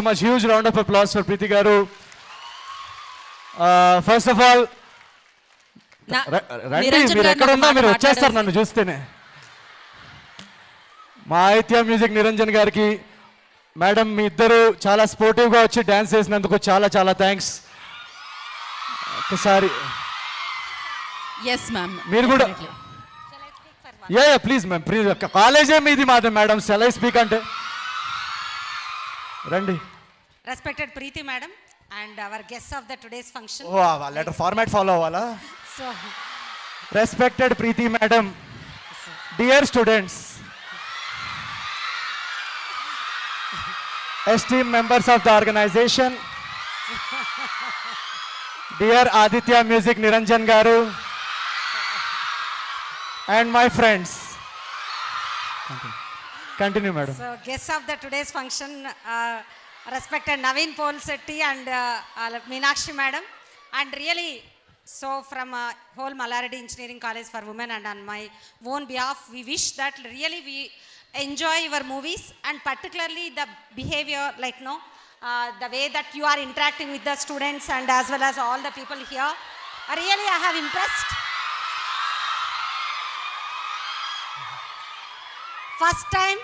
much. Huge round of applause for Preeti Garu. First of all, రండి మీరు ఎక్కడున్నా మీరు వచ్చేస్తారు నన్ను చూస్తేనే. మా ఆదిత్య మ్యూజిక్ నిరంజన్ గారికి మేడం మీ ఇద్దరు చాలా స్పోర్టివ్గా వచ్చి డ్యాన్స్ చేసినందుకు చాలా చాలా థ్యాంక్స్. ఒకసారి మీరు కూడా ప్లీజ్ మ్యామ్ ప్లీజ్ కాలేజే మీది మాది మేడం సెలై స్పీక్ అంటే రండి. Respected Preethi madam and our guests of the today's function. Letter format follow avala. So respected Preeti madam, dear students, esteemed members of the organization, dear Aditya Music Niranjan garu and my friends. Continue madam. So guests of the today's function, respected Naveen Polsetti and Meenakshi madam, and really so from whole Mallaradi Engineering College for Women and on my own behalf we wish that really we enjoy your movies and particularly the behavior like the way that you are interacting with the students and as well as all the people here. Really I have impressed. First time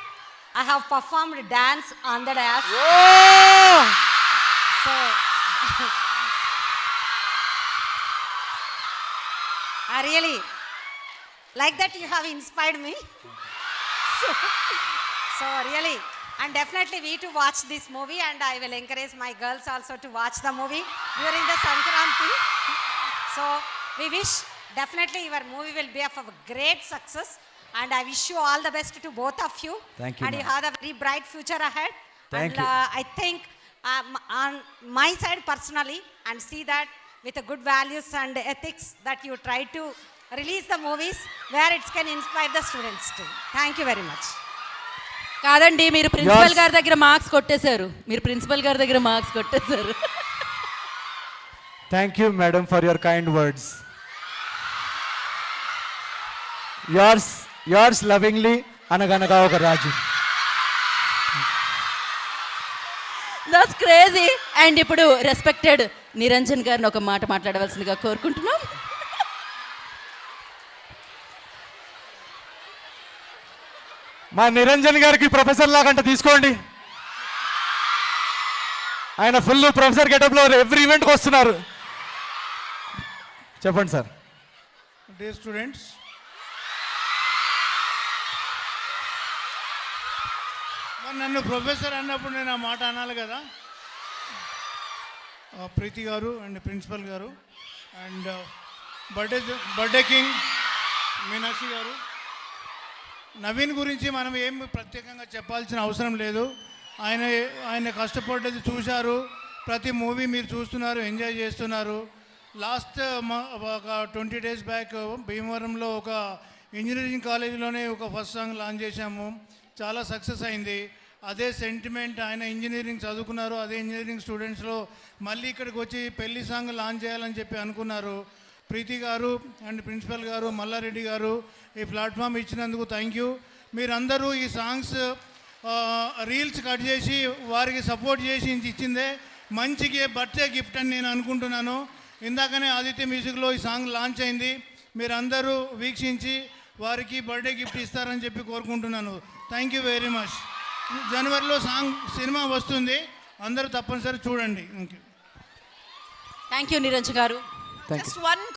I have performed dance on the dance. Whoa! So, I really like that you have inspired me. So really, and definitely we to watch this movie and I will encourage my girls also to watch the movie during the Sankranti. So we wish definitely your movie will be of a great success. And I wish you all the best to both of you. Thank you. And you have a very bright future ahead. Thank and you. I think on my side personally, and see that with the good values and ethics that you try to release the movies where it can inspire the students too. Thank you very much. కాదండి మీరు principal గారి దగ్గర marks కొట్టేశారు. మీరు principal గారి దగ్గర marks కొట్టేశారు. Thank you madam for your kind words. Yours lovingly, అనగనగా ఒక రాజు. That's crazy. అండ్ ఇప్పుడు రెస్పెక్టెడ్ నిరంజన్ గారిని ఒక మాట మాట్లాడవలసిందిగా కోరుకుంటున్నాం. మా నిరంజన్ గారికి ప్రొఫెసర్ లాగంట తీసుకోండి. ఆయన ఫుల్ ప్రొఫెసర్ గెటప్లో ఎవ్రీ ఈవెంట్కి వస్తున్నారు. చెప్పండి సార్. డియర్ స్టూడెంట్స్, నన్ను ప్రొఫెసర్ అన్నప్పుడు నేను ఆ మాట అనాలి కదా. ప్రీతి గారు అండ్ ప్రిన్సిపల్ గారు అండ్ బర్త్డే కింగ్ మీనాక్షి గారు, నవీన్ గురించి మనం ఏం ప్రత్యేకంగా చెప్పాల్సిన అవసరం లేదు. ఆయన కష్టపడ్డది చూశారు. ప్రతి మూవీ మీరు చూస్తున్నారు, ఎంజాయ్ చేస్తున్నారు. లాస్ట్ ఒక 20 days బ్యాక్ భీమవరంలో ఒక ఇంజనీరింగ్ కాలేజీలోనే ఒక ఫస్ట్ సాంగ్ లాంచ్ చేశాము. చాలా సక్సెస్ అయింది. అదే సెంటిమెంట్, ఆయన ఇంజనీరింగ్ చదువుకున్నారు, అదే ఇంజనీరింగ్ స్టూడెంట్స్లో మళ్ళీ ఇక్కడికి వచ్చి పెళ్లి సాంగ్ లాంచ్ చేయాలని చెప్పి అనుకున్నారు. ప్రీతి గారు అండ్ ప్రిన్సిపల్ గారు, మల్లారెడ్డి గారు ఈ ప్లాట్ఫామ్ ఇచ్చినందుకు థ్యాంక్ యూ. మీరందరూ ఈ సాంగ్స్ రీల్స్ కట్ చేసి వారికి సపోర్ట్ చేసి ఇచ్చిందే మంచిగా బర్త్డే గిఫ్ట్ అని నేను అనుకుంటున్నాను. ఇందాకనే ఆదిత్య మ్యూజిక్లో ఈ సాంగ్ లాంచ్ అయింది. మీరందరూ వీక్షించి వారికి బర్త్డే గిఫ్ట్ ఇస్తారని చెప్పి కోరుకుంటున్నాను. Thank you very much. జనవరిలో సినిమా వస్తుంది, అందరూ తప్పనిసరి చూడండి. థ్యాంక్ యూ నిరంజన్ గారు. Thank you. Just one